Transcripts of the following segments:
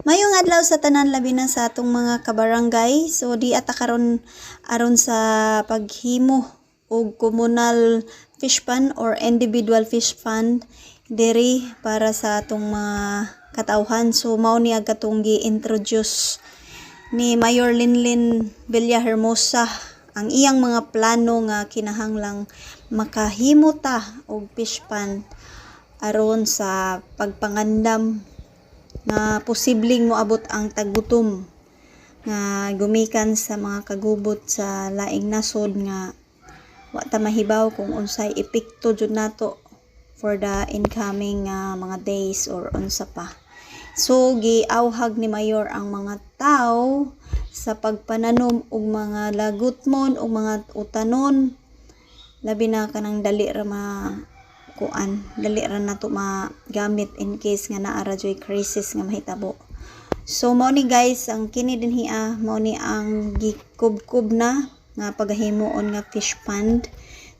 Mayong adlaw sa tanan labi na sa atong mga kabarangay. So di ata karon aron sa paghimo og communal fish fund or individual fish fund diri para sa atong mga katawhan. So mao ni agatong gi-introduce ni Mayor Linlin Villahermosa ang iyang mga plano nga kinahanglang makahimo ta og fish fund aron sa pagpangandam na posibleng moabot ang tagutom nga gumikan sa mga kagubot sa laing nasod nga wa ta mahibaw kung unsay epekto jud nato for the incoming mga days or unsa pa. So giawhag ni Mayor ang mga tao sa pagpananom og mga lagutmon og mga utanon, labi na kanang dali ra dali ra nato magamit in case nga naa ra joy crisis nga mahitabo. So mao ni guys ang kini dinhi mao ni ang gikubkob na nga paghimuon nga fish pond.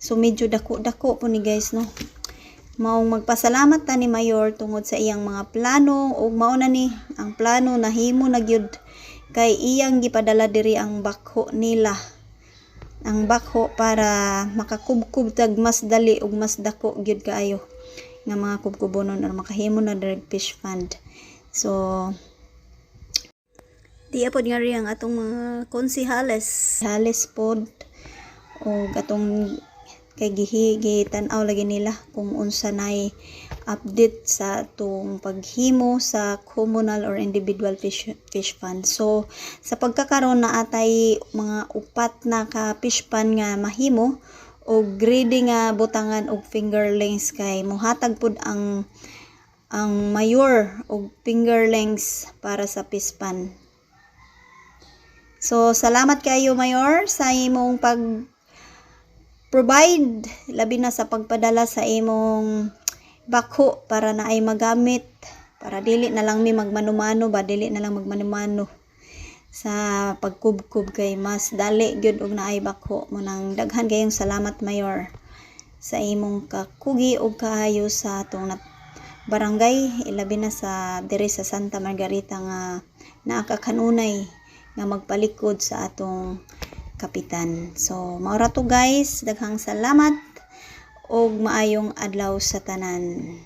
So medyo dako-dako po ni guys no. Maong magpasalamat ta ni Mayor tungod sa iyang mga plano ug mao na ni ang plano nahimo na gyud kay iyang gipadala diri ang bakho nila. Ang bakho para makakubkob tag mas dali ug mas dako gyud kaayo nga mga kubkubonon or makahimo na direct fish fund. So di apod nga ri ang atong mga konsihales pod o atong kay gitan-aw lagi nila kung unsa nay update sa atong paghimo sa communal or individual fish fund. So sa pagkakaroon na atay mga upat na ka fish fund nga mahimo og greedy nga butangan og fingerlings kay mohatag pud ang Mayor og fingerlings para sa fish fund. So salamat kayo Mayor sa imong provide labi na sa pagpadala sa imong bakho para na ay magamit para dili na lang magmanumano sa pagkubkob kay mas dali gyud og naay bakho mo nang daghan kayong salamat Mayor sa imong kakugi og kaayo sa atong barangay ilabi na sa diri sa Santa Margarita nga naa ka kanunay nga magpalikod sa atong kapitan. So mao ra to guys, daghang salamat og maayong adlaw sa tanan.